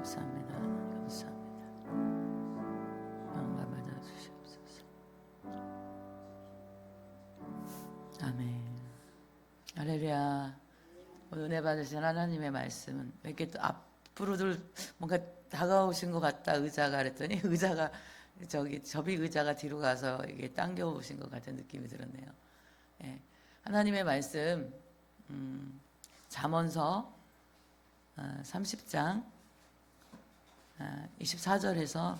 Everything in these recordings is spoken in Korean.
감사합니다. 감사합니다. 영광 받아 주시옵소서. 아멘. 할렐루야. 오늘 은혜 받으신 하나님의 말씀은 이렇게 또 앞으로들 뭔가 다가오신 것 같다. 의자가 그랬더니 의자가 접이 의자가 뒤로 가서 이게 당겨 오신 것 같은 느낌이 들었네요. 예. 하나님의 말씀 잠언서 30장 24절에서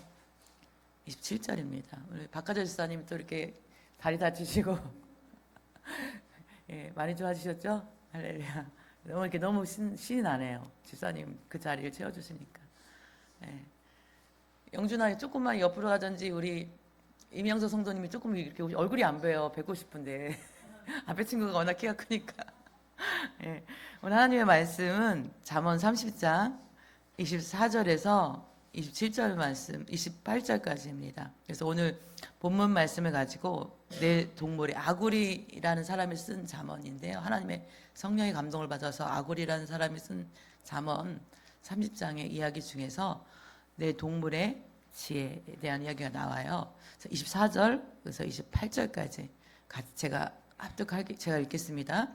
27절입니다. 우리 박가절 집사님 또 이렇게 다리 다치시고 예, 많이 좋아지셨죠? 할렐루야. 너무 신이 나네요. 집사님 그 자리를 채워주시니까. 예. 영준아 조금만 옆으로 가든지 우리 임영서 성도님이 조금 이렇게 얼굴이 안 보여. 뵙고 싶은데 앞에 친구가 워낙 키가 크니까. 예. 오늘 하나님의 말씀은 잠언 30장 24절에서 27절 말씀 28절까지입니다. 그래서 오늘 본문 말씀을 가지고 내 동물의 아굴이라는 사람이 쓴 잠언인데요. 하나님의 성령의 감동을 받아서 아굴이라는 사람이 쓴 잠언 30장의 이야기 중에서 내 동물의 지혜에 대한 이야기가 나와요. 그래서 24절에서 28절까지 제가 읽겠습니다.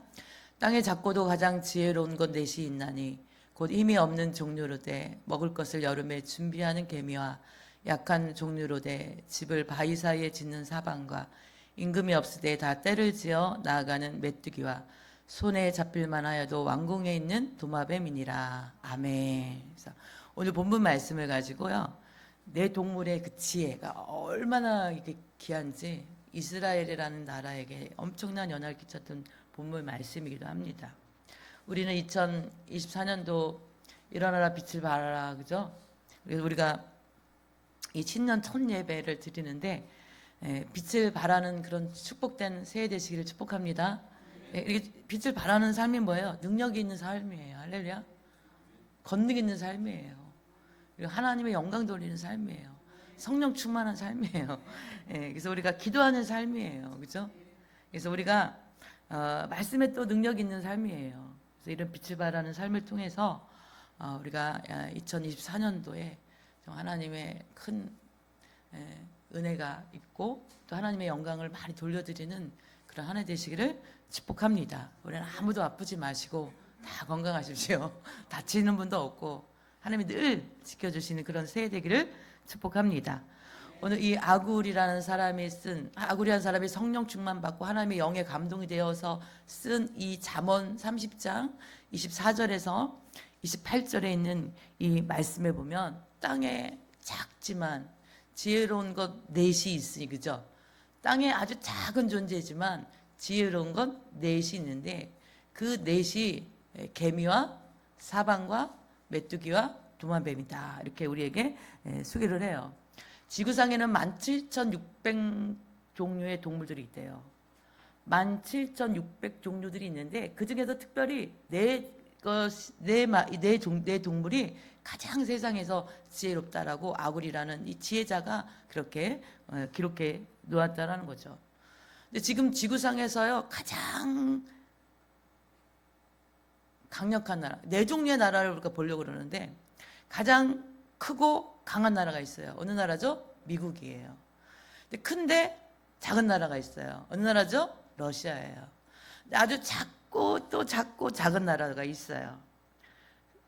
땅의 작고도 가장 지혜로운 것 넷이 있나니 곧 힘이 없는 종류로되 먹을 것을 여름에 준비하는 개미와 약한 종류로되 집을 바위 사이에 짓는 사방과 임금이 없으되 다 때를 지어 나아가는 메뚜기와 손에 잡힐만 하여도 왕궁에 있는 도마뱀이니라. 아멘. 그래서 오늘 본문 말씀을 가지고요. 내 동물의 그 지혜가 얼마나 이게 귀한지 이스라엘이라는 나라에게 엄청난 영향을 끼쳤던 본문 말씀이기도 합니다. 우리는 2024년도 일어나라 빛을 발하라, 그죠? 그래서 우리가 이 신년 첫 예배를 드리는데 빛을 발하는 그런 축복된 새해 되시기를 축복합니다. 이렇게 빛을 발하는 삶이 뭐예요? 능력이 있는 삶이에요. 할렐루야. 권능 있는 삶이에요. 그리고 하나님의 영광 돌리는 삶이에요. 성령 충만한 삶이에요. 그래서 우리가 기도하는 삶이에요. 그죠? 그래서 우리가 말씀에 또 능력 있는 삶이에요. 그래서 이런 빛을 발하는 삶을 통해서 우리가 2024년도에 하나님의 큰 은혜가 있고 또 하나님의 영광을 많이 돌려드리는 그런 한 해 되시기를 축복합니다. 우리는 아무도 아프지 마시고 다 건강하십시오. 다치는 분도 없고 하나님이 늘 지켜주시는 그런 새해 되기를 축복합니다. 오늘 이 아굴이라는 사람이 아굴이라는 사람이 성령 충만 받고 하나님의 영에 감동이 되어서 쓴 이 잠언 30장 24절에서 28절에 있는 이 말씀에 보면 땅에 작지만 지혜로운 것 넷이 있으니, 그죠? 땅에 아주 작은 존재지만 지혜로운 것 넷이 있는데 그 넷이 개미와 사방과 메뚜기와 도마뱀이다. 이렇게 우리에게 소개를 해요. 지구상에는 17,600 종류의 동물들이 있대요. 17,600 종류들이 있는데 그 중에서 특별히 네 동물이 가장 세상에서 지혜롭다라고 아굴이라는 이 지혜자가 그렇게 기록해 놓았다라는 거죠. 근데 지금 지구상에서요 가장 강력한 나라, 네 종류의 나라를 우리가 보려고 그러는데 가장 크고 강한 나라가 있어요. 어느 나라죠? 미국이에요. 근데 큰데 작은 나라가 있어요. 어느 나라죠? 러시아예요. 근데 아주 작고 또 작고 작은 나라가 있어요.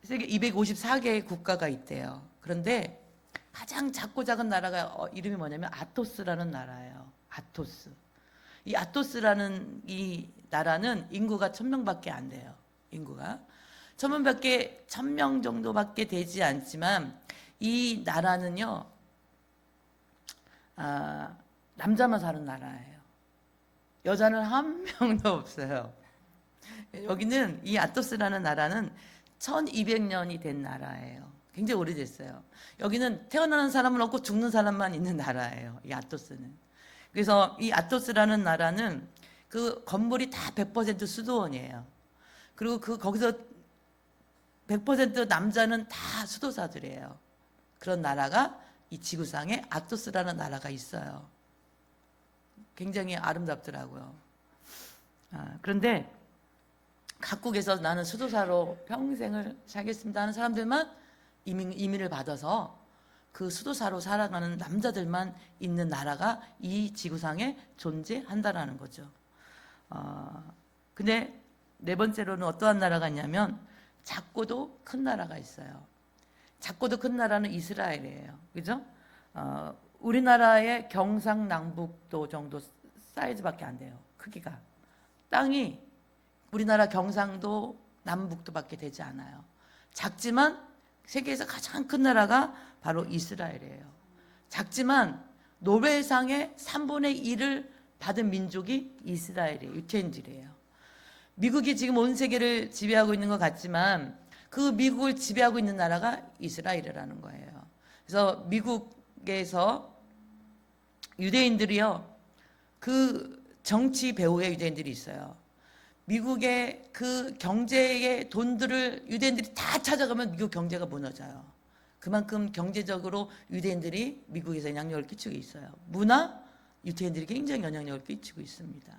세계 254개의 국가가 있대요. 그런데 가장 작고 작은 나라가 이름이 뭐냐면 아토스라는 나라예요. 아토스. 이 아토스라는 이 나라는 인구가 1,000명밖에 안 돼요. 인구가 1,000명 정도밖에 되지 않지만 이 나라는요 남자만 사는 나라예요. 여자는 한 명도 없어요. 여기는 이 아토스라는 나라는 1200년이 된 나라예요. 굉장히 오래됐어요. 여기는 태어나는 사람은 없고 죽는 사람만 있는 나라예요. 이 아토스는. 그래서 이 아토스라는 나라는 그 건물이 다 100% 수도원이에요. 그리고 거기서 100% 남자는 다 수도사들이에요. 그런 나라가 이 지구상에 아토스라는 나라가 있어요. 굉장히 아름답더라고요. 그런데 각국에서 나는 수도사로 평생을 살겠습니다 하는 사람들만 이민을 받아서 그 수도사로 살아가는 남자들만 있는 나라가 이 지구상에 존재한다라는 거죠. 근데 네 번째로는 어떠한 나라가 있냐면 작고도 큰 나라가 있어요. 작고도 큰 나라는 이스라엘이에요. 그죠? 우리나라의 경상남북도 정도 사이즈밖에 안 돼요. 크기가. 땅이 우리나라 경상도 남북도밖에 되지 않아요. 작지만 세계에서 가장 큰 나라가 바로 이스라엘이에요. 작지만 노벨상의 3분의 1을 받은 민족이 이스라엘이에요. 유태인들이에요. 미국이 지금 온 세계를 지배하고 있는 것 같지만 그 미국을 지배하고 있는 나라가 이스라엘이라는 거예요. 그래서 미국에서 유대인들이요, 그 정치 배후에 유대인들이 있어요. 미국의 그 경제의 돈들을 유대인들이 다 찾아가면 미국 경제가 무너져요. 그만큼 경제적으로 유대인들이 미국에서 영향력을 끼치고 있어요. 문화, 유대인들이 굉장히 영향력을 끼치고 있습니다.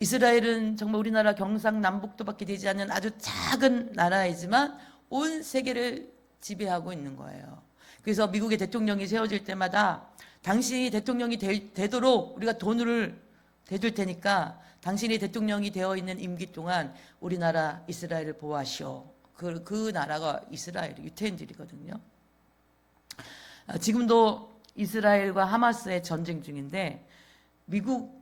이스라엘은 정말 우리나라 경상남북도밖에 되지 않는 아주 작은 나라이지만 온 세계를 지배하고 있는 거예요. 그래서 미국의 대통령이 세워질 때마다 당신이 대통령이 되도록 우리가 돈을 대줄 테니까 당신이 대통령이 되어 있는 임기 동안 우리나라 이스라엘을 보호하시오. 그 나라가 이스라엘, 유태인들이거든요. 지금도 이스라엘과 하마스의 전쟁 중인데 미국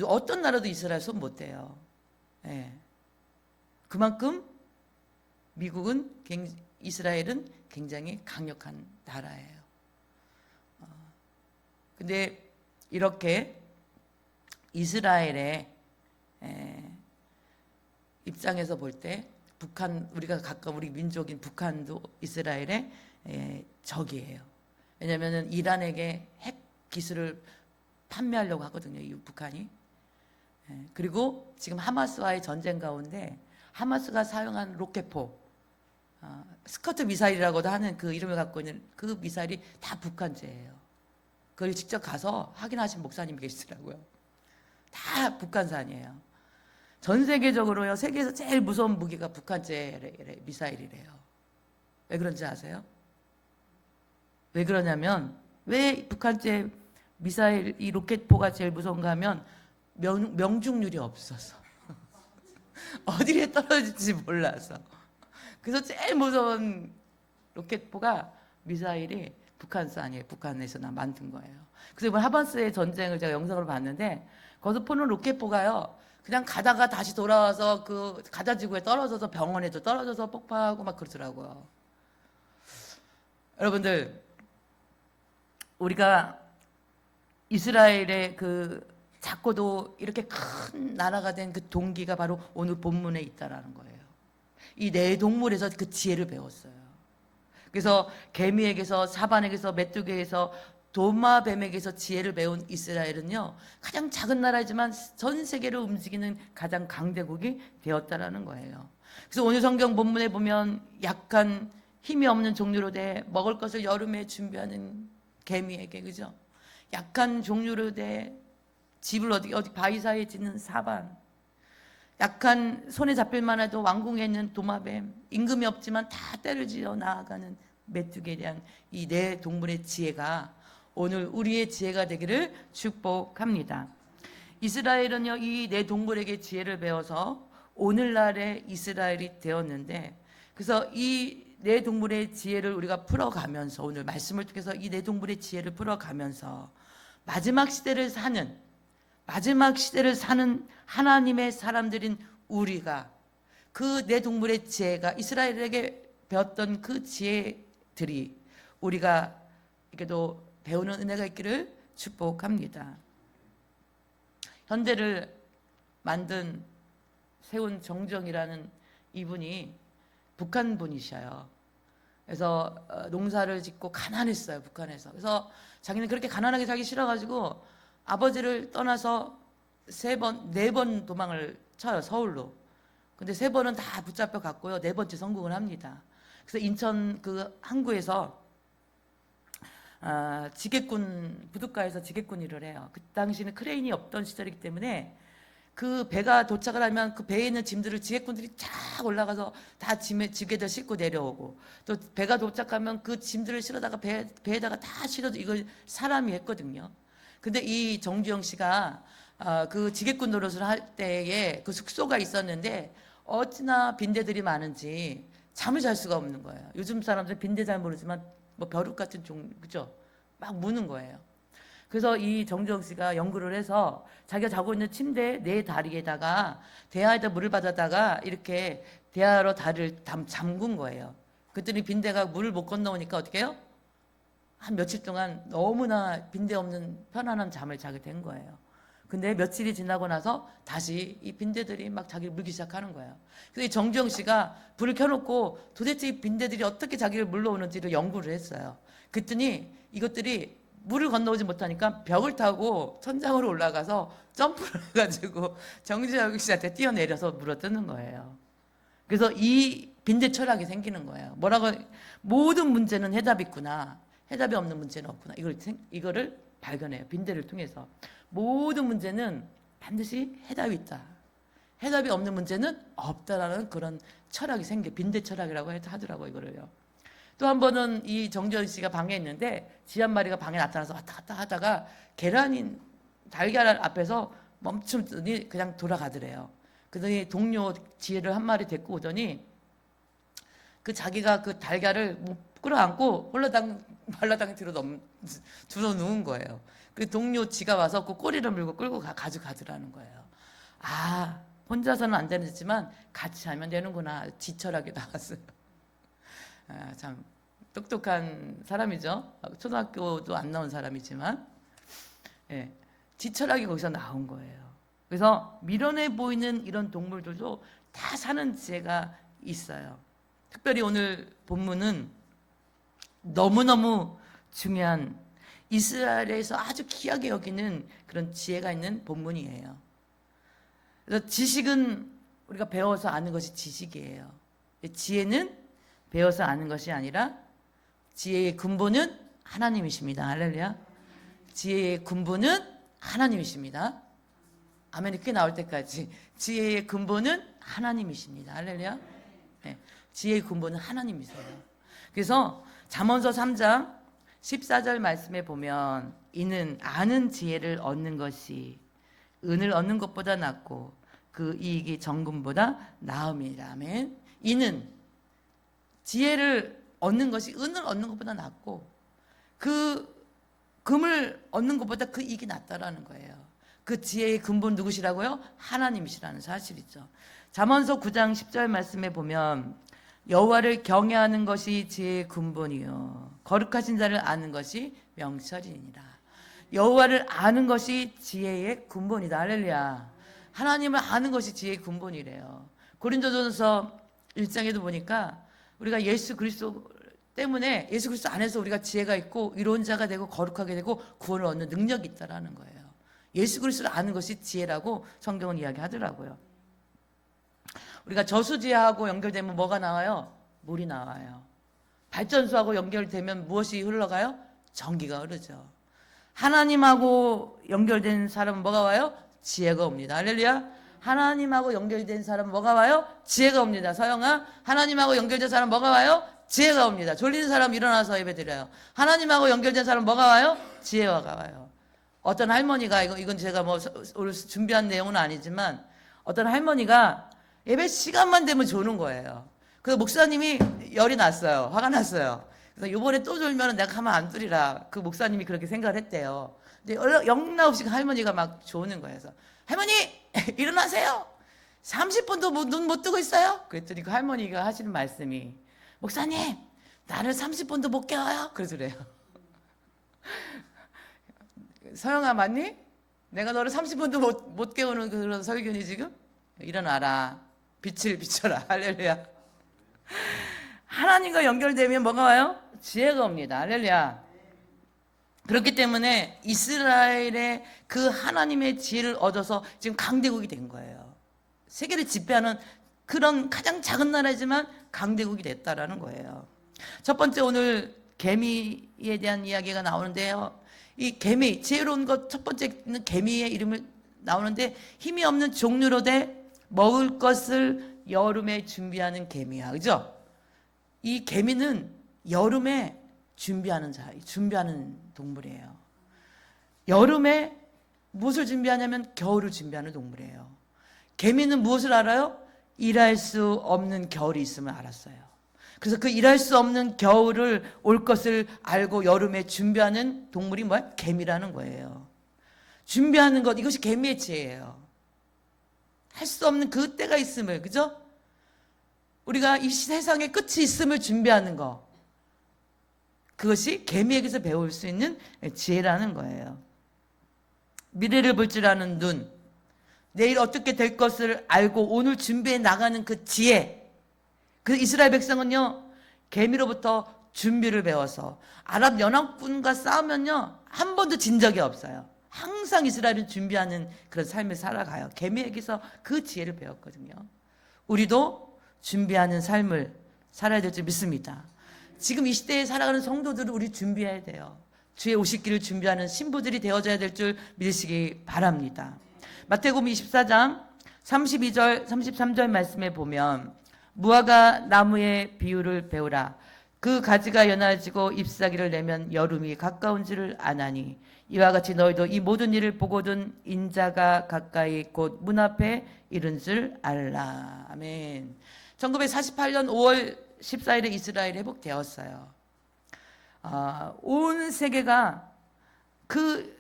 어떤 나라도 이스라엘 손 못 대요. 예. 그만큼 이스라엘은 굉장히 강력한 나라예요. 근데 이렇게 이스라엘의 입장에서 볼 때 우리가 가까운 우리 민족인 북한도 이스라엘의 적이에요. 왜냐하면 이란에게 핵 기술을 판매하려고 하거든요, 이 북한이. 그리고 지금 하마스와의 전쟁 가운데 하마스가 사용한 로켓포, 스커트 미사일이라고도 하는 그 이름을 갖고 있는 그 미사일이 다 북한제예요. 그걸 직접 가서 확인하신 목사님이 계시더라고요. 다 북한산이에요. 전 세계적으로요, 세계에서 제일 무서운 무기가 북한제 미사일이래요. 왜 그런지 아세요? 왜 그러냐면, 왜 북한제 미사일, 이 로켓포가 제일 무서운가 하면, 명중률이 없어서. 어디에 떨어질지 몰라서. 그래서 제일 무서운 로켓포가 미사일이 북한산이에요. 북한에서 만든 거예요. 그래서 이번 하마스의 전쟁을 제가 영상으로 봤는데, 거기서 포는 로켓포가요, 그냥 가다가 다시 돌아와서 그 가자지구에 떨어져서 병원에도 떨어져서 폭파하고 막 그러더라고요. 여러분들, 우리가 이스라엘의 그 작고도 이렇게 큰 나라가 된 그 동기가 바로 오늘 본문에 있다라는 거예요. 이 네 동물에서 그 지혜를 배웠어요. 그래서 개미에게서, 사반에게서, 메뚜기에서, 도마뱀에게서 지혜를 배운 이스라엘은요, 가장 작은 나라지만 전 세계를 움직이는 가장 강대국이 되었다라는 거예요. 그래서 오늘 성경 본문에 보면 약간 힘이 없는 종류로 돼 먹을 것을 여름에 준비하는 개미에게, 그죠? 약한 종류로 돼 집을 어디 바위 사이에 짓는 사반, 약한 손에 잡힐만 해도 왕궁에 있는 도마뱀, 임금이 없지만 다 때를 지어 나아가는 메뚜기에 대한 이 네 동물의 지혜가 오늘 우리의 지혜가 되기를 축복합니다. 이스라엘은요, 이 네 동물에게 지혜를 배워서 오늘날의 이스라엘이 되었는데, 그래서 이 네 동물의 지혜를 우리가 풀어가면서, 오늘 말씀을 통해서 이 네 동물의 지혜를 풀어가면서 마지막 시대를 사는 하나님의 사람들인 우리가 그 네 동물의 지혜가 이스라엘에게 배웠던 그 지혜들이 우리가 이렇게도 배우는 은혜가 있기를 축복합니다. 현대를 세운 정정이라는 이분이 북한 분이셔요. 그래서 농사를 짓고 가난했어요, 북한에서. 그래서 자기는 그렇게 가난하게 살기 싫어가지고 아버지를 떠나서 네 번 도망을 쳐요, 서울로. 근데 3번은 다 붙잡혀 갔고요, 4번째 성공을 합니다. 그래서 인천 그 항구에서 부둣가에서 지게꾼 일을 해요. 그 당시는 크레인이 없던 시절이기 때문에 그 배가 도착을 하면 그 배에 있는 짐들을 지게꾼들이 쫙 올라가서 다 지게들 싣고 내려오고, 또 배가 도착하면 그 짐들을 실어다가 배에다가 다 실어도 이걸 사람이 했거든요. 근데 이 정주영 씨가 그 지게꾼 노릇을 할 때에 그 숙소가 있었는데 어찌나 빈대들이 많은지 잠을 잘 수가 없는 거예요. 요즘 사람들 빈대 잘 모르지만 뭐 벼룩 같은 그죠? 막 무는 거예요. 그래서 이 정주영 씨가 연구를 해서 자기가 자고 있는 침대 네 다리에다가 대야에다 물을 받아다가 이렇게 대야로 다리를 잠근 거예요. 그랬더니 빈대가 물을 못 건너오니까 어떻게 해요? 한 며칠 동안 너무나 빈대 없는 편안한 잠을 자게 된 거예요. 근데 며칠이 지나고 나서 다시 이 빈대들이 막 자기를 물기 시작하는 거예요. 그래서 이 정주영 씨가 불을 켜놓고 도대체 이 빈대들이 어떻게 자기를 물러오는지를 연구를 했어요. 그랬더니 이것들이 물을 건너오지 못하니까 벽을 타고 천장으로 올라가서 점프를 해가지고 정주영 씨한테 뛰어내려서 물어뜯는 거예요. 그래서 이 빈대 철학이 생기는 거예요. 뭐라고, 모든 문제는 해답이 있구나, 해답이 없는 문제는 없구나, 이거를 발견해요. 빈대를 통해서 모든 문제는 반드시 해답이 있다, 해답이 없는 문제는 없다라는 그런 철학이 빈대 철학이라고 하더라고요, 이거를요. 또 한 번은 이 정주영 씨가 방에 있는데 쥐 한 마리가 방에 나타나서 왔다 갔다 하다가 달걀 앞에서 멈추더니 그냥 돌아가더래요. 그러더니 동료 쥐를 한 마리 데리고 오더니 그 자기가 그 달걀을 끌어안고 말라당 뒤로 들어 누운 거예요. 그 동료 쥐가 와서 그 꼬리를 물고 끌고 가져가더라는 거예요. 아, 혼자서는 안 되지만 같이 하면 되는구나. 쥐 철학이 나왔어요. 참 똑똑한 사람이죠. 초등학교도 안 나온 사람이지만, 예, 쥐 철학이 거기서 나온 거예요. 그래서 미련해 보이는 이런 동물들도 다 사는 지혜가 있어요. 특별히 오늘 본문은 너무너무 중요한, 이스라엘에서 아주 귀하게 여기는 그런 지혜가 있는 본문이에요. 그래서 지식은 우리가 배워서 아는 것이 지식이에요. 지혜는 배워서 아는 것이 아니라 지혜의 근본은 하나님이십니다. 할렐루야. 지혜의 근본은 하나님이십니다. 아멘이 크게 나올 때까지 지혜의 근본은 하나님이십니다. 할렐루야. 네, 지혜의 근본은 하나님이세요. 그래서 잠언서 3장 14절 말씀에 보면 이는 아는 지혜를 얻는 것이 은을 얻는 것보다 낫고 그 이익이 정금보다 나음이라. 아멘. 이는 지혜를 얻는 것이 은을 얻는 것보다 낫고 그 금을 얻는 것보다 그 이익이 낫다라는 거예요. 그 지혜의 근본 누구시라고요? 하나님이시라는 사실이죠. 잠언서 9장 10절 말씀에 보면 여호와를 경외하는 것이 지혜의 근본이요 거룩하신 자를 아는 것이 명철이니라. 여호와를 아는 것이 지혜의 근본이다. 할렐루야. 하나님을 아는 것이 지혜의 근본이래요. 고린도전서 1장에도 보니까 우리가 예수 그리스도 때문에, 예수 그리스도 안에서 우리가 지혜가 있고 이로운 자가 되고 거룩하게 되고 구원을 얻는 능력이 있다라는 거예요. 예수 그리스도를 아는 것이 지혜라고 성경은 이야기하더라고요. 우리가 저수지하고 연결되면 뭐가 나와요? 물이 나와요. 발전소하고 연결되면 무엇이 흘러가요? 전기가 흐르죠. 하나님하고 연결된 사람은 뭐가 와요? 지혜가 옵니다. 할렐루야. 하나님하고 연결된 사람은 뭐가 와요? 지혜가 옵니다. 서영아, 하나님하고 연결된 사람은 뭐가 와요? 지혜가 옵니다. 졸린 사람 일어나서 예배드려요. 하나님하고 연결된 사람은 뭐가 와요? 지혜가 와요. 어떤 할머니가, 이건 제가 뭐 오늘 준비한 내용은 아니지만 어떤 할머니가 예배 시간만 되면 조는 거예요. 그래서 목사님이 열이 났어요. 화가 났어요. 그래서 이번에 또 졸면 내가 가만 안 두리라. 그 목사님이 그렇게 생각을 했대요. 근데 영락없이 할머니가 막 조는 거예요. 그래서 할머니 일어나세요. 30분도 눈 못 뜨고 있어요. 그랬더니 그 할머니가 하시는 말씀이 목사님 나를 30분도 못 깨워요. 그래서 그래요. 서영아 맞니? 내가 너를 30분도 못 깨우는 그런 설교니 지금? 일어나라. 빛을 비춰라. 할렐루야. 하나님과 연결되면 뭐가 와요? 지혜가 옵니다. 할렐루야. 그렇기 때문에 이스라엘의 그 하나님의 지혜를 얻어서 지금 강대국이 된 거예요. 세계를 지배하는 그런 가장 작은 나라지만 강대국이 됐다라는 거예요. 첫 번째 오늘 개미에 대한 이야기가 나오는데요. 이 개미, 지혜로운 것 첫 번째는 개미의 이름을 나오는데 힘이 없는 종류로 돼 먹을 것을 여름에 준비하는 개미야. 그죠? 이 개미는 여름에 준비하는 동물이에요. 여름에 무엇을 준비하냐면 겨울을 준비하는 동물이에요. 개미는 무엇을 알아요? 일할 수 없는 겨울이 있음을 알았어요. 그래서 그 일할 수 없는 겨울을 올 것을 알고 여름에 준비하는 동물이 뭐야? 개미라는 거예요. 준비하는 것, 이것이 개미의 지혜예요. 할 수 없는 그 때가 있음을, 그죠? 우리가 이 세상에 끝이 있음을 준비하는 거, 그것이 개미에게서 배울 수 있는 지혜라는 거예요. 미래를 볼 줄 아는 눈, 내일 어떻게 될 것을 알고 오늘 준비해 나가는 그 지혜. 그 이스라엘 백성은요, 개미로부터 준비를 배워서 아랍 연합군과 싸우면요, 한 번도 진 적이 없어요. 항상 이스라엘은 준비하는 그런 삶을 살아가요. 개미에게서 그 지혜를 배웠거든요. 우리도 준비하는 삶을 살아야 될 줄 믿습니다. 지금 이 시대에 살아가는 성도들을 우리 준비해야 돼요. 주의 오시기를 준비하는 신부들이 되어져야 될 줄 믿으시기 바랍니다. 마태복음 24장 32절 33절 말씀에 보면 무화과 나무의 비유를 배우라. 그 가지가 연해지고 잎사귀를 내면 여름이 가까운 줄을 아나니 이와 같이 너희도 이 모든 일을 보거든 인자가 가까이 곧 문 앞에 이른 줄 알라. 아멘. 1948년 5월 14일에 이스라엘이 회복되었어요. 온 세계가 그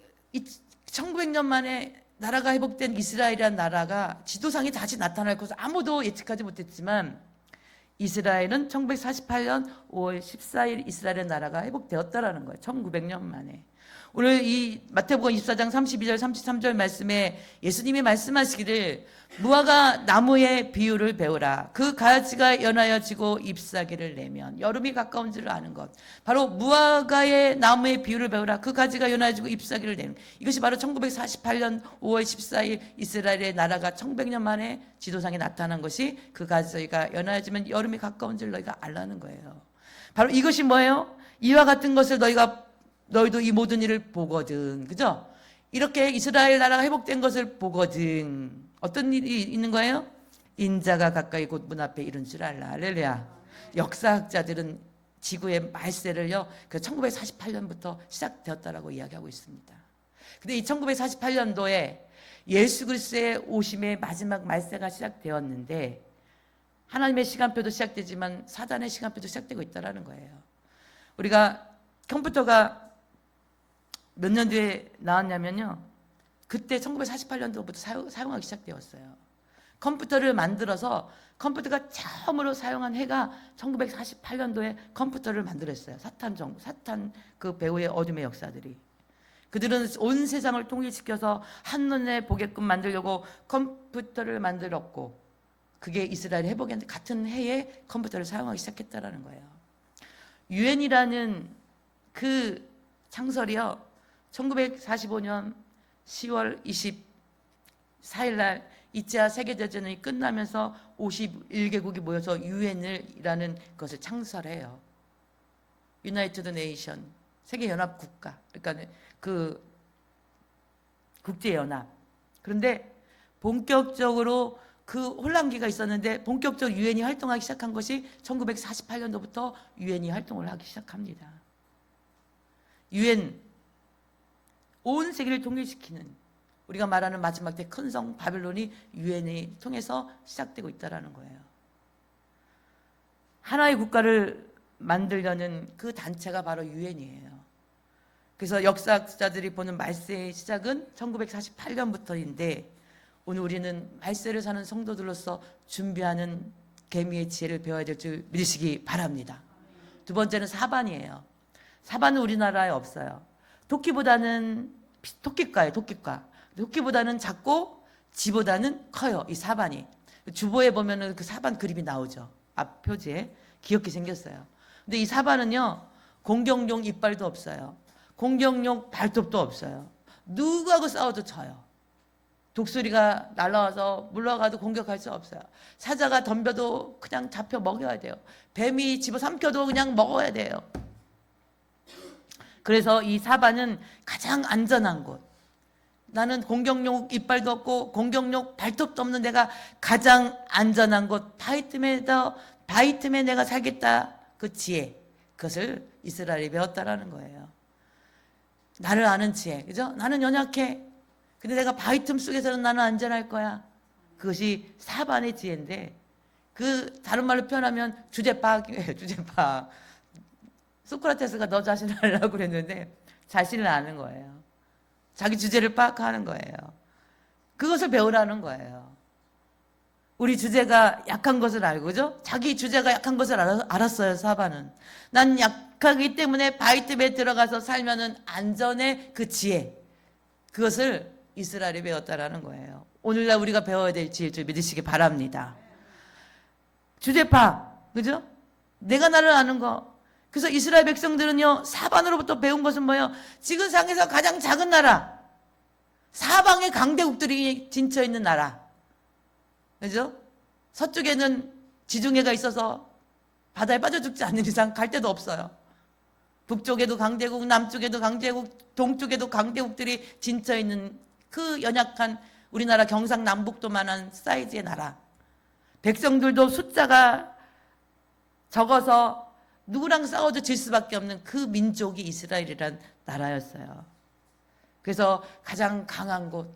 1900년 만에 나라가 회복된 이스라엘이라는 나라가 지도상에 다시 나타날 것을 아무도 예측하지 못했지만 이스라엘은 1948년 5월 14일 이스라엘의 나라가 회복되었다라는 거예요. 1900년 만에. 오늘 이 마태복음 24장 32절 33절 말씀에 예수님이 말씀하시기를 무화과 나무의 비유를 배우라. 그 가지가 연하여지고 잎사귀를 내면 여름이 가까운 줄을 아는 것. 바로 무화과의 나무의 비유를 배우라. 그 가지가 연하여지고 잎사귀를 내면, 이것이 바로 1948년 5월 14일 이스라엘의 나라가 1100년 만에 지도상에 나타난 것이 그 가지가 연하여지면 여름이 가까운 줄 너희가 알라는 거예요. 바로 이것이 뭐예요? 이와 같은 것을 너희도 이 모든 일을 보거든. 그죠? 이렇게 이스라엘 나라가 회복된 것을 보거든. 어떤 일이 있는 거예요? 인자가 가까이 곧 문 앞에 이른 줄 알라. 할렐루야. 역사학자들은 지구의 말세를요, 그 1948년부터 시작되었다라고 이야기하고 있습니다. 근데 이 1948년도에 예수 그리스도의 오심의 마지막 말세가 시작되었는데 하나님의 시간표도 시작되지만 사단의 시간표도 시작되고 있다라는 거예요. 우리가 컴퓨터가 몇 년 뒤에 나왔냐면요, 그때 1948년도부터 사용하기 시작되었어요. 컴퓨터를 만들어서 컴퓨터가 처음으로 사용한 해가 1948년도에 컴퓨터를 만들었어요. 사탄 그 배후의 어둠의 역사들이. 그들은 온 세상을 통일시켜서 한눈에 보게끔 만들려고 컴퓨터를 만들었고, 그게 이스라엘 회복의 같은 해에 컴퓨터를 사용하기 시작했다라는 거예요. 유엔이라는 그 창설이요, 1945년 10월 24일 날 2차 세계대전이 끝나면서 51개국이 모여서 유엔이라는 것을 창설해요. 유나이티드 네이션, 세계연합국가, 그러니까 그 국제연합. 그런데 본격적으로 그 혼란기가 있었는데 본격적으로 유엔이 활동하기 시작한 것이 1948년도부터 유엔이 활동을 하기 시작합니다. 유엔, 온 세계를 통일시키는, 우리가 말하는 마지막 때 큰 성 바벨론이 유엔을 통해서 시작되고 있다는 거예요. 하나의 국가를 만들려는 그 단체가 바로 유엔이에요. 그래서 역사학자들이 보는 말세의 시작은 1948년부터인데 오늘 우리는 말세를 사는 성도들로서 준비하는 개미의 지혜를 배워야 될 줄 믿으시기 바랍니다. 두 번째는 사반이에요. 사반은 우리나라에 없어요. 토끼보다는 토끼과예요. 토끼보다는 작고 쥐보다는 커요. 이 사반이. 주보에 보면은 그 사반 그림이 나오죠. 앞 표지에 귀엽게 생겼어요. 근데 이 사반은요, 공격용 이빨도 없어요. 공격용 발톱도 없어요. 누구하고 싸워도 져요. 독수리가 날아와서 물러가도 공격할 수 없어요. 사자가 덤벼도 그냥 잡혀 먹여야 돼요. 뱀이 집어삼켜도 그냥 먹어야 돼요. 그래서 이 사반은 가장 안전한 곳, 나는 공격용 이빨도 없고 공격용 발톱도 없는 내가 가장 안전한 곳 바이틈에 내가 살겠다. 그 지혜, 그것을 이스라엘이 배웠다라는 거예요. 나를 아는 지혜, 그죠? 나는 연약해. 근데 내가 바이틈 속에서는 나는 안전할 거야. 그것이 사반의 지혜인데, 그 다른 말로 표현하면 주제파악이에요. 주제파악. 소크라테스가 너 자신을 알라고 그랬는데 자신을 아는 거예요. 자기 주제를 파악하는 거예요. 그것을 배우라는 거예요. 우리 주제가 약한 것을 알고, 그죠? 자기 주제가 약한 것을 알았어요, 사반은. 난 약하기 때문에 바이틈에 들어가서 살면은 안전의 그 지혜. 그것을 이스라엘이 배웠다라는 거예요. 오늘날 우리가 배워야 될 지혜를 좀 믿으시기 바랍니다. 주제파, 그죠? 내가 나를 아는 거. 그래서 이스라엘 백성들은요, 사반으로부터 배운 것은 뭐예요? 지구상에서 가장 작은 나라, 사방에 강대국들이 진쳐 있는 나라, 그죠? 서쪽에는 지중해가 있어서 바다에 빠져 죽지 않는 이상 갈 데도 없어요. 북쪽에도 강대국, 남쪽에도 강대국, 동쪽에도 강대국들이 진쳐 있는 그 연약한 우리나라 경상남북도만한 사이즈의 나라. 백성들도 숫자가 적어서 누구랑 싸워도 질 수밖에 없는 그 민족이 이스라엘이란 나라였어요. 그래서 가장 강한 곳,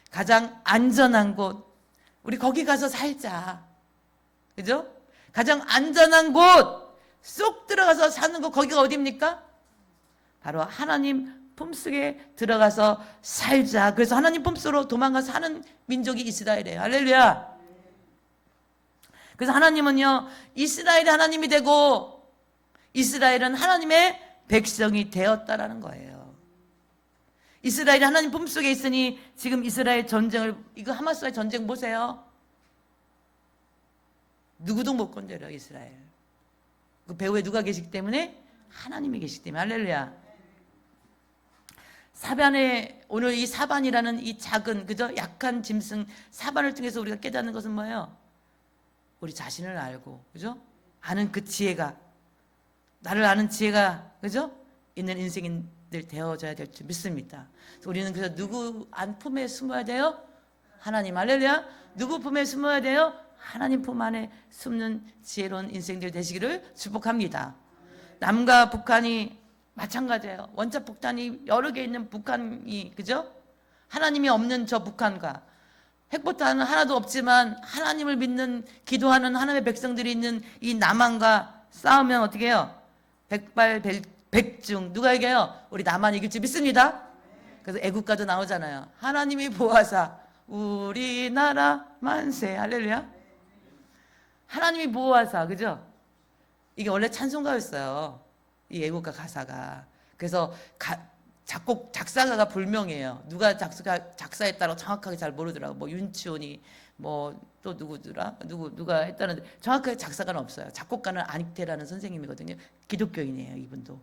가장 안전한 곳, 우리 거기 가서 살자. 그죠? 가장 안전한 곳, 쏙 들어가서 사는 곳, 거기가 어디입니까? 바로 하나님 품속에 들어가서 살자. 그래서 하나님 품속으로 도망가서 사는 민족이 이스라엘이에요. 할렐루야. 그래서 하나님은요, 이스라엘이 하나님이 되고 이스라엘은 하나님의 백성이 되었다라는 거예요. 이스라엘이 하나님 품속에 있으니 지금 이스라엘 전쟁을, 이거 하마스와의 전쟁 보세요. 누구도 못 건드려요, 이스라엘. 그 배후에 누가 계시기 때문에? 하나님이 계시기 때문에. 할렐루야. 사반의, 오늘 이 사반이라는 이 작은, 그저 약한 짐승 사반을 통해서 우리가 깨닫는 것은 뭐예요? 우리 자신을 알고, 그죠? 아는 그 지혜가, 나를 아는 지혜가, 그죠? 있는 인생인들 되어져야 될 줄 믿습니다. 우리는 그래서 누구 품에 숨어야 돼요? 하나님. 할렐루야. 누구 품에 숨어야 돼요? 하나님 품 안에 숨는 지혜로운 인생들 되시기를 축복합니다. 남과 북한이 마찬가지예요. 원자 폭탄이 여러 개 있는 북한이, 그죠? 하나님이 없는 저 북한과 핵폭탄은 하나도 없지만 하나님을 믿는, 기도하는 하나님의 백성들이 있는 이 남한과 싸우면 어떻게 해요? 백발백중. 누가 이겨요? 우리 남한 이길 줄 믿습니다. 그래서 애국가도 나오잖아요. 하나님이 보호하사 우리나라 만세. 할렐루야. 하나님이 보호하사, 그죠? 이게 원래 찬송가였어요, 이 애국가 가사가. 그래서 작사가가 불명이에요. 누가 작사했다고 정확하게 잘 모르더라고. 뭐 윤치원이 뭐 또 누구더라? 누가 했다는데 정확하게 작사가는 없어요. 작곡가는 안익태라는 선생님이거든요. 기독교인이에요, 이분도.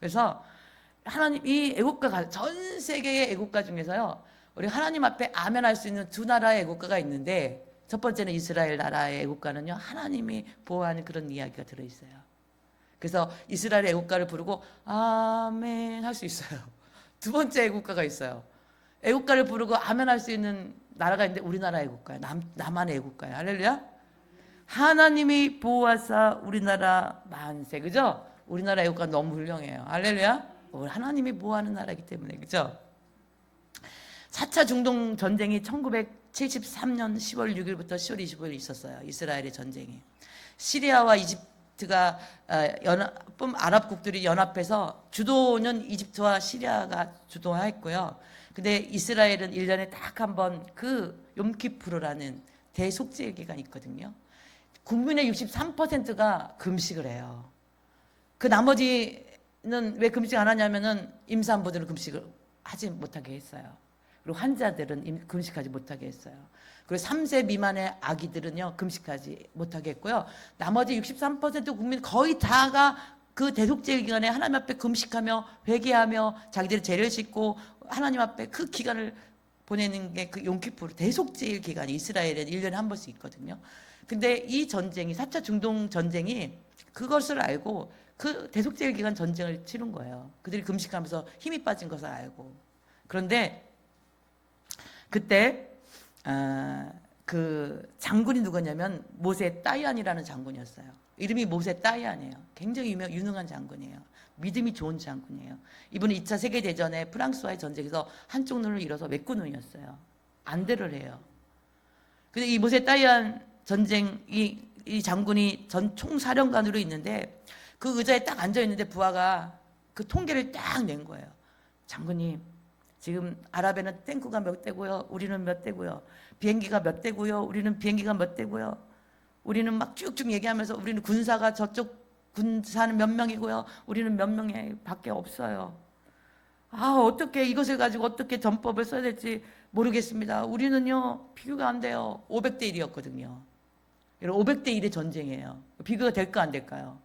그래서 하나님, 이 애국가, 전 세계의 애국가 중에서요, 우리 하나님 앞에 아멘할 수 있는 두 나라의 애국가가 있는데, 첫 번째는 이스라엘 나라의 애국가는요, 하나님이 보호하는 그런 이야기가 들어있어요. 그래서 이스라엘 애국가를 부르고 아멘 할 수 있어요. 두 번째 애국가가 있어요. 애국가를 부르고 아멘 할 수 있는 나라가 있는데 우리나라 애국가예요. 남한의 애국가예요. 할렐루야. 하나님이 보호하사 우리나라 만세. 그죠? 우리나라 애국가 너무 훌륭해요. 할렐루야. 하나님이 보호하는 나라이기 때문에. 그죠? 4차 중동 전쟁이 1973년 10월 6일부터 10월 25일 있었어요. 이스라엘의 전쟁이. 시리아와 이집트가 아랍국들이 연합해서, 주도는 이집트와 시리아가 주도했고요. 근데 이스라엘은 1년에 딱 한 번 그 욤키푸르라는 대속죄 기간이 있거든요. 국민의 63%가 금식을 해요. 그 나머지는 왜 금식 안 하냐면은 임산부들은 금식을 하지 못하게 했어요. 그리고 환자들은 금식하지 못하게 했어요. 그리고 3세 미만의 아기들은요, 금식하지 못하게 했고요. 나머지 63% 국민 거의 다가 그 대속죄일 기간에 하나님 앞에 금식하며 회개하며 자기들의 죄를 씻고 하나님 앞에 그 기간을 보내는 게 그 욤키푸르 대속죄일 기간이 이스라엘에 1년에 한 번씩 있거든요. 근데 이 전쟁이, 4차 중동 전쟁이 그것을 알고 그 대속죄일 기간 전쟁을 치른 거예요. 그들이 금식하면서 힘이 빠진 것을 알고. 그런데 그때 그 장군이 누구냐면 모세 따이안이라는 장군이었어요. 이름이 모세 따이안이에요. 굉장히 유능한 장군이에요. 믿음이 좋은 장군이에요. 이분은 2차 세계대전에 프랑스와의 전쟁에서 한쪽 눈을 잃어서 외구눈이었어요. 안대를 해요. 근데 이 모세 따이안 전쟁 이 장군이 전 총사령관으로 있는데 그 의자에 딱 앉아 있는데 부하가 그 통계를 딱 낸 거예요. 장군님, 지금 아랍에는 탱크가 몇 대고요, 우리는 몇 대고요. 비행기가 몇 대고요, 우리는 비행기가 몇 대고요. 우리는 막 쭉쭉 얘기하면서 우리는 군사가 저쪽 군사는 몇 명이고요, 우리는 몇 명이 밖에 없어요. 어떻게 이것을 가지고 어떻게 전법을 써야 될지 모르겠습니다. 우리는요 비교가 안 돼요. 500대 1이었거든요. 500대 1의 전쟁이에요. 비교가 될까 안 될까요?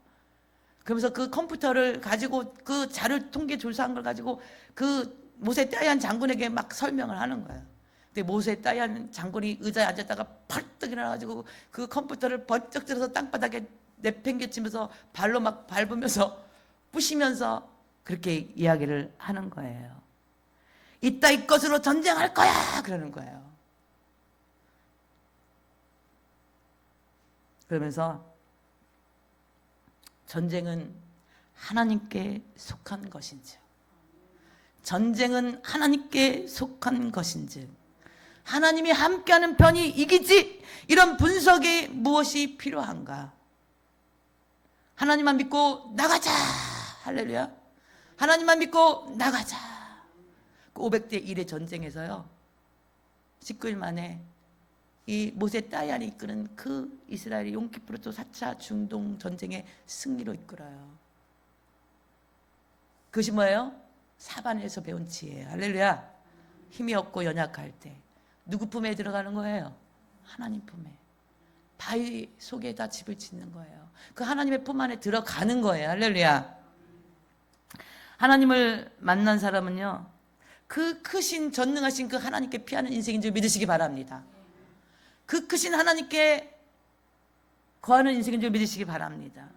그러면서 그 컴퓨터를 가지고 그 자료 통계 조사한 걸 가지고 그 모세 따이안 장군에게 막 설명을 하는 거예요. 근데 모세 따이안 장군이 의자에 앉았다가 펄떡 일어나가지고 그 컴퓨터를 번쩍 들어서 땅바닥에 내팽개치면서 발로 막 밟으면서 부시면서 그렇게 이야기를 하는 거예요. 이따위 것으로 전쟁할 거야 그러는 거예요. 그러면서 전쟁은 하나님께 속한 것인지, 전쟁은 하나님께 속한 것인지, 하나님이 함께하는 편이 이기지, 이런 분석이 무엇이 필요한가? 하나님만 믿고 나가자. 할렐루야. 하나님만 믿고 나가자. 그 500대 1의 전쟁에서요 19일 만에 이 모세 따이안이 이끄는 그 이스라엘의 용키푸르토 4차 중동 전쟁의 승리로 이끌어요. 그것이 뭐예요? 사반에서 배운 지혜예요. 할렐루야. 힘이 없고 연약할 때 누구 품에 들어가는 거예요? 하나님 품에. 바위 속에다 집을 짓는 거예요. 그 하나님의 품 안에 들어가는 거예요. 할렐루야. 하나님을 만난 사람은요 그 크신 전능하신 그 하나님께 피하는 인생인 줄 믿으시기 바랍니다. 그 크신 하나님께 거하는 인생인 줄 믿으시기 바랍니다.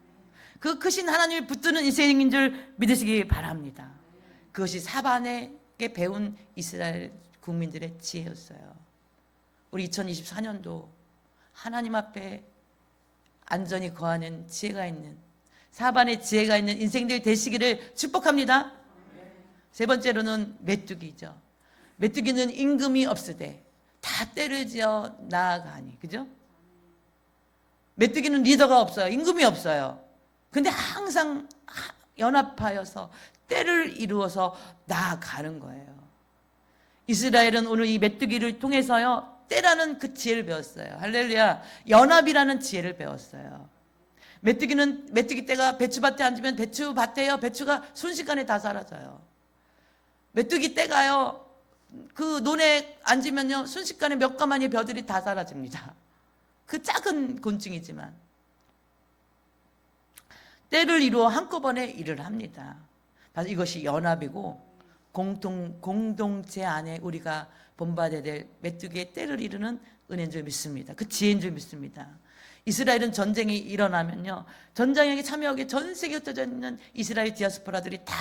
그 크신 하나님을 붙드는 인생인 줄 믿으시기 바랍니다. 그것이 사반에게 배운 이스라엘 국민들의 지혜였어요. 우리 2024년도 하나님 앞에 안전히 거하는 지혜가 있는, 사반의 지혜가 있는 인생들 되시기를 축복합니다. 세 번째로는 메뚜기죠. 메뚜기는 임금이 없으되 다 때를 지어 나아가니, 그죠? 메뚜기는 리더가 없어요. 임금이 없어요. 근데 항상 연합하여서 때를 이루어서 나아가는 거예요. 이스라엘은 오늘 이 메뚜기를 통해서요 때라는 그 지혜를 배웠어요. 할렐루야. 연합이라는 지혜를 배웠어요. 메뚜기 떼가 배추밭에 앉으면 배추밭에요 배추가 순식간에 다 사라져요. 메뚜기 떼가요 그 논에 앉으면요 순식간에 몇 가마니 벼들이 다 사라집니다. 그 작은 곤충이지만 때를 이루어 한꺼번에 일을 합니다. 이것이 연합이고 공동체 안에 우리가 본받아야 될 메뚜기의 때를 이루는 은혜인 줄 믿습니다. 그 지혜인 줄 믿습니다. 이스라엘은 전쟁이 일어나면요 전장에 참여하기 전 세계에 흩어져 있는 이스라엘 디아스포라들이 다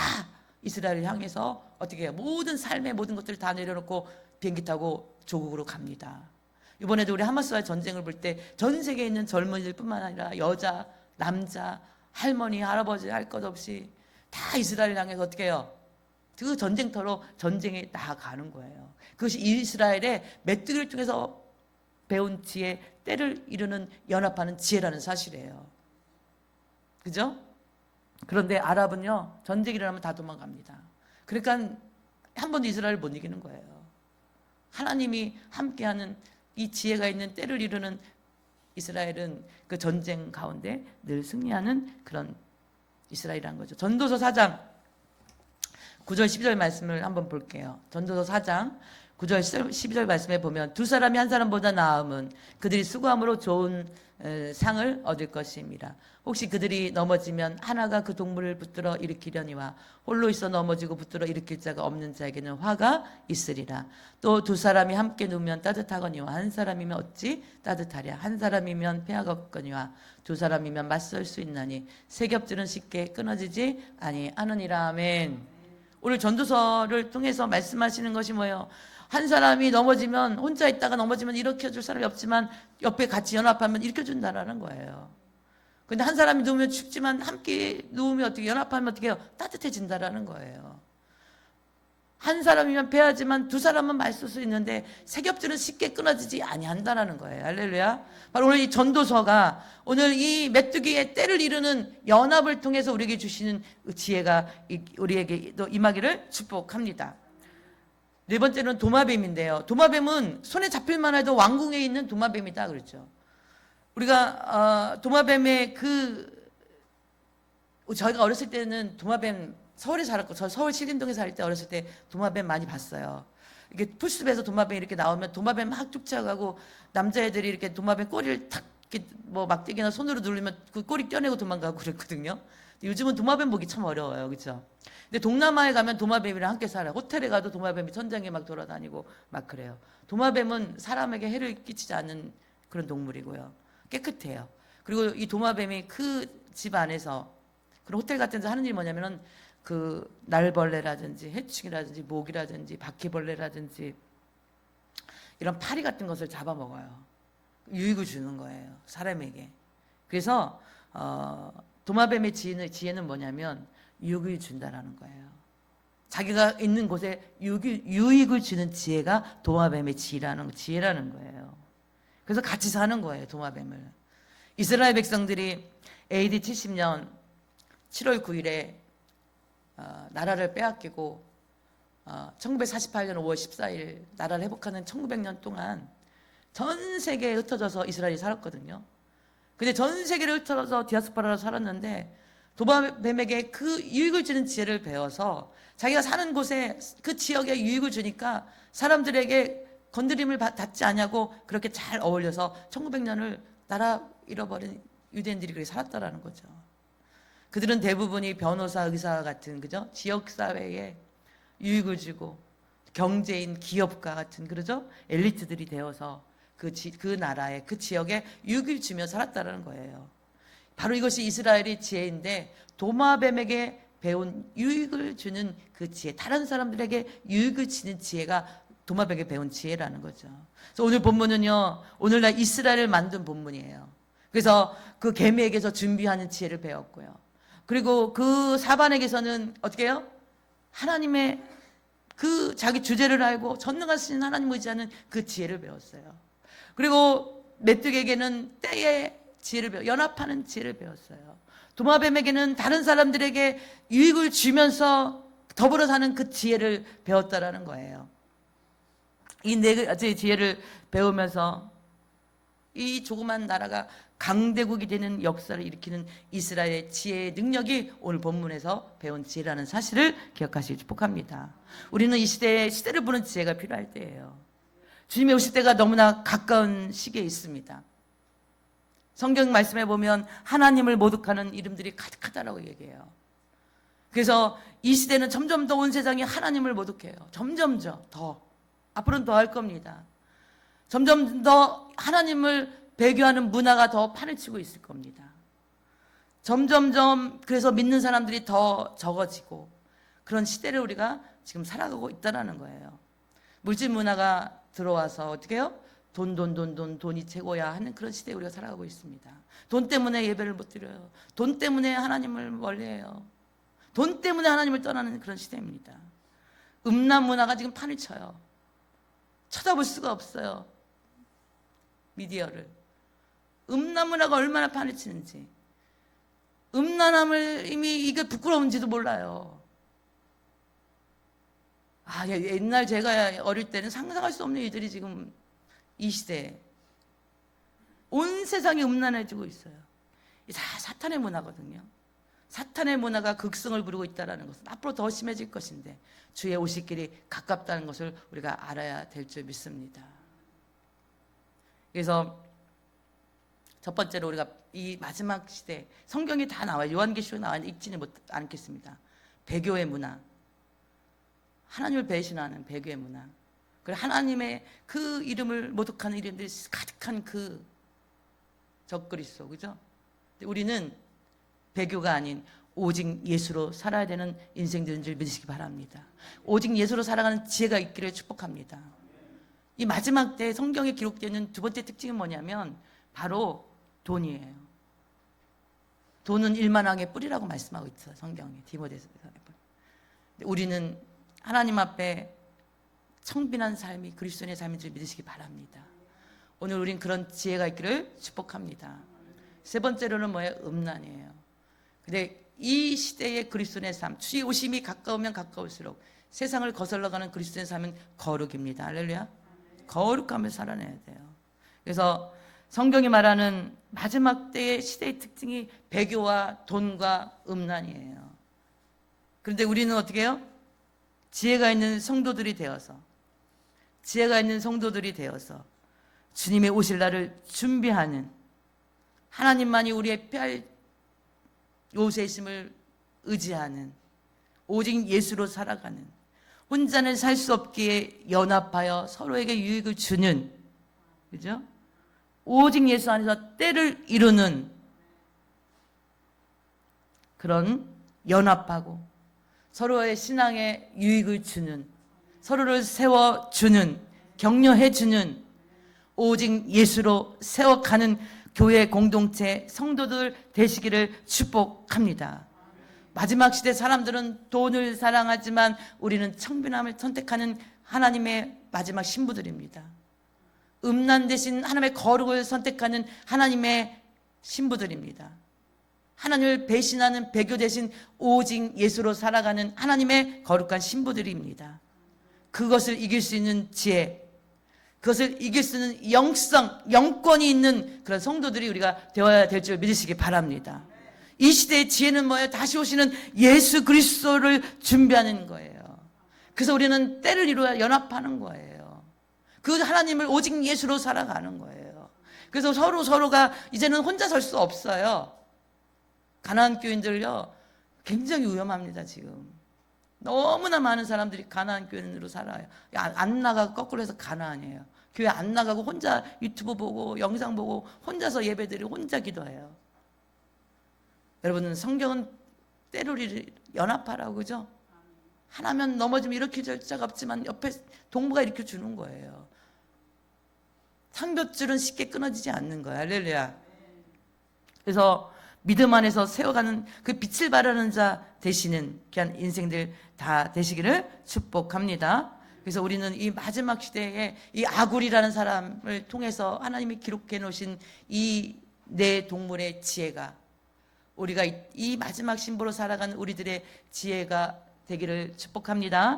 이스라엘을 향해서 어떻게 해요? 모든 삶의 모든 것들을 다 내려놓고 비행기 타고 조국으로 갑니다. 이번에도 우리 하마스와의 전쟁을 볼 때 전 세계에 있는 젊은이들뿐만 아니라 여자, 남자, 할머니, 할아버지 할 것 없이 다 이스라엘을 향해서 어떻게 해요? 그 전쟁터로 전쟁에 나아가는 거예요. 그것이 이스라엘의 메뚜기를 통해서 배운 지혜, 때를 이루는 연합하는 지혜라는 사실이에요. 그죠? 그런데 아랍은요 전쟁이 일어나면 다 도망갑니다. 그러니까 한 번도 이스라엘을 못 이기는 거예요. 하나님이 함께하는 이 지혜가 있는 때를 이루는 이스라엘은 그 전쟁 가운데 늘 승리하는 그런 이스라엘이라는 거죠. 전도서 4장 9절 12절 말씀을 한번 볼게요. 전도서 4장 9절 12절 말씀에 보면 두 사람이 한 사람보다 나음은 그들이 수고함으로 좋은 상을 얻을 것입니다. 혹시 그들이 넘어지면 하나가 그 동물을 붙들어 일으키려니와 홀로 있어 넘어지고 붙들어 일으킬 자가 없는 자에게는 화가 있으리라. 또 두 사람이 함께 누우면 따뜻하거니와 한 사람이면 어찌 따뜻하랴. 한 사람이면 폐하가 없거니와 두 사람이면 맞설 수 있나니 세 겹줄은 쉽게 끊어지지 아니하느니라. 아멘. 오늘 전도서를 통해서 말씀하시는 것이 뭐예요? 한 사람이 넘어지면, 혼자 있다가 넘어지면 일으켜줄 사람이 없지만 옆에 같이 연합하면 일으켜준다라는 거예요. 근데 한 사람이 누우면 춥지만 함께 누우면 어떻게, 연합하면 어떻게 해요? 따뜻해진다라는 거예요. 한 사람이면 배하지만 두 사람은 맛있을 수 있는데 세 겹줄은 쉽게 끊어지지 아니한다라는 거예요. 할렐루야. 바로 오늘 이 전도서가 오늘 이 메뚜기의 때를 이루는 연합을 통해서 우리에게 주시는 지혜가 우리에게 또 임하기를 축복합니다. 네 번째는 도마뱀인데요. 도마뱀은 손에 잡힐만 해도 왕궁에 있는 도마뱀이다 그랬죠. 우리가 도마뱀의 저희가 어렸을 때는 도마뱀, 서울에 살았고, 저 서울 신림동에 살 때 어렸을 때 도마뱀 많이 봤어요. 이게 풀숲에서 도마뱀 이렇게 나오면 도마뱀 막 쫓아가고, 남자애들이 이렇게 도마뱀 꼬리를 탁 이렇게 뭐 막대기나 손으로 누르면 그 꼬리 껴내고 도망가고 그랬거든요. 요즘은 도마뱀 보기 참 어려워요, 그렇죠? 근데 동남아에 가면 도마뱀이랑 함께 살아요. 호텔에 가도 도마뱀이 천장에 막 돌아다니고 막 그래요. 도마뱀은 사람에게 해를 끼치지 않는 그런 동물이고요. 깨끗해요. 그리고 이 도마뱀이 그 집 안에서, 그런 호텔 같은 데서 하는 일이 뭐냐면은 그 날벌레라든지 해충이라든지 모기라든지 바퀴벌레라든지 이런 파리 같은 것을 잡아먹어요. 유익을 주는 거예요, 사람에게. 그래서 도마뱀의 지혜는 뭐냐면 유익을 준다라는 거예요. 자기가 있는 곳에 유익을 주는 지혜가 도마뱀의 지혜라는 거예요. 그래서 같이 사는 거예요, 도마뱀을. 이스라엘 백성들이 AD 70년 7월 9일에 나라를 빼앗기고 1948년 5월 14일 나라를 회복하는 1900년 동안 전 세계에 흩어져서 이스라엘이 살았거든요. 근데 전 세계를 흩어져서 디아스포라로 살았는데 도마뱀에게 그 유익을 주는 지혜를 배워서 자기가 사는 곳에 그 지역에 유익을 주니까 사람들에게 건드림을 받지 않냐고 그렇게 잘 어울려서 1900년을 나라 잃어버린 유대인들이 그렇게 살았다라는 거죠. 그들은 대부분이 변호사, 의사 같은, 그죠? 지역사회에 유익을 주고 경제인, 기업가 같은, 그러죠? 엘리트들이 되어서 그 나라에, 그 지역에 유익을 주며 살았다는 거예요. 바로 이것이 이스라엘의 지혜인데, 도마뱀에게 배운 유익을 주는 그 지혜, 다른 사람들에게 유익을 주는 지혜가 도마뱀에게 배운 지혜라는 거죠. 그래서 오늘 본문은요, 오늘날 이스라엘을 만든 본문이에요. 그래서 그 개미에게서 준비하는 지혜를 배웠고요. 그리고 그 사반에게서는 어떻게 해요? 하나님의 그 자기 주제를 알고 전능하신 하나님을 의지하는 그 지혜를 배웠어요. 그리고 메뚜기에게는 때의 지혜를 연합하는 지혜를 배웠어요. 도마뱀에게는 다른 사람들에게 유익을 주면서 더불어 사는 그 지혜를 배웠다라는 거예요. 이 네 가지 지혜를 배우면서 이 조그만 나라가 강대국이 되는 역사를 일으키는 이스라엘의 지혜의 능력이 오늘 본문에서 배운 지혜라는 사실을 기억하시기 축복합니다. 우리는 이 시대를 보는 지혜가 필요할 때예요. 주님이 오실 때가 너무나 가까운 시기에 있습니다. 성경 말씀에 보면 하나님을 모독하는 이름들이 가득하다라고 얘기해요. 그래서 이 시대는 점점 더 온 세상이 하나님을 모독해요. 점점 더. 앞으로는 더 할 겁니다. 점점 더 하나님을 배교하는 문화가 더 판을 치고 있을 겁니다. 점점점 그래서 믿는 사람들이 더 적어지고 그런 시대를 우리가 지금 살아가고 있다는 거예요. 물질 문화가 들어와서 어떻게 해요? 돈이 최고야 하는 그런 시대에 우리가 살아가고 있습니다. 돈 때문에 예배를 못 드려요. 돈 때문에 하나님을 멀리해요. 돈 때문에 하나님을 떠나는 그런 시대입니다. 음란 문화가 지금 판을 쳐요. 쳐다볼 수가 없어요. 미디어를. 음란 문화가 얼마나 판을 치는지. 음란함을 이미 이게 부끄러운지도 몰라요. 옛날 제가 어릴 때는 상상할 수 없는 일들이 지금 이 시대에 온 세상이 음란해지고 있어요. 다 사탄의 문화거든요. 사탄의 문화가 극성을 부르고 있다는 것은 앞으로 더 심해질 것인데 주의 오실 길이 가깝다는 것을 우리가 알아야 될 줄 믿습니다. 그래서 첫 번째로 우리가 이 마지막 시대 성경이 다 나와요. 요한계시록에 나와 읽지는 않겠습니다. 배교의 문화, 하나님을 배신하는 배교의 문화, 그리고 하나님의 그 이름을 모독하는 이름들이 가득한 그 적그리스도, 그죠? 우리는 배교가 아닌 오직 예수로 살아야 되는 인생들인 줄 믿으시기 바랍니다. 오직 예수로 살아가는 지혜가 있기를 축복합니다. 이 마지막 때 성경에 기록되어 있는 두 번째 특징은 뭐냐면 바로 돈이에요. 돈은 일만왕의 뿌리라고 말씀하고 있어요. 성경에 디모데서. 우리는 하나님 앞에 청빈한 삶이 그리스도인의 삶인 줄 믿으시기 바랍니다. 오늘 우린 그런 지혜가 있기를 축복합니다. 세 번째로는 뭐예요? 음란이에요. 근데 이 시대의 그리스도인의 삶, 주의 오심이 가까우면 가까울수록 세상을 거슬러가는 그리스도인의 삶은 거룩입니다. 할렐루야. 거룩함을 살아내야 돼요. 그래서 성경이 말하는 마지막 때의 시대의 특징이 배교와 돈과 음란이에요. 그런데 우리는 어떻게 해요? 지혜가 있는 성도들이 되어서 주님의 오실 날을 준비하는, 하나님만이 우리의 뼈 요새심을 의지하는, 오직 예수로 살아가는, 혼자는 살 수 없기에 연합하여 서로에게 유익을 주는, 그죠? 오직 예수 안에서 때를 이루는 그런 연합하고 서로의 신앙에 유익을 주는, 서로를 세워주는, 격려해주는, 오직 예수로 세워가는 교회 공동체 성도들 되시기를 축복합니다. 마지막 시대 사람들은 돈을 사랑하지만 우리는 청빈함을 선택하는 하나님의 마지막 신부들입니다. 음란 대신 하나님의 거룩을 선택하는 하나님의 신부들입니다. 하나님을 배신하는 배교 대신 오직 예수로 살아가는 하나님의 거룩한 신부들입니다. 그것을 이길 수 있는 지혜, 그것을 이길 수 있는 영성, 영권이 있는 그런 성도들이 우리가 되어야 될 줄 믿으시기 바랍니다. 이 시대의 지혜는 뭐예요? 다시 오시는 예수 그리스도를 준비하는 거예요. 그래서 우리는 때를 이루어 연합하는 거예요. 그 하나님을 오직 예수로 살아가는 거예요. 그래서 서로가 이제는 혼자 설 수 없어요. 가나안 교인들요, 굉장히 위험합니다. 지금 너무나 많은 사람들이 가나안 교인으로 살아요. 안 나가고 거꾸로 해서 가나안이에요. 교회 안 나가고 혼자 유튜브 보고 영상 보고 혼자서 예배드리고 혼자 기도해요. 여러분, 성경은 때를 연합하라고, 그죠? 하나면 넘어지면 일으킬 자가 없지만 옆에 동무가 일으켜 주는 거예요. 상볏줄은 쉽게 끊어지지 않는 거예요. 할렐루야. 그래서 믿음 안에서 세워가는 그 빛을 바라는 자 되시는 귀한 인생들 다 되시기를 축복합니다. 그래서 우리는 이 마지막 시대에 이 아굴이라는 사람을 통해서 하나님이 기록해 놓으신 이 네 동물의 지혜가, 우리가 이 마지막 신부로 살아가는 우리들의 지혜가 되기를 축복합니다.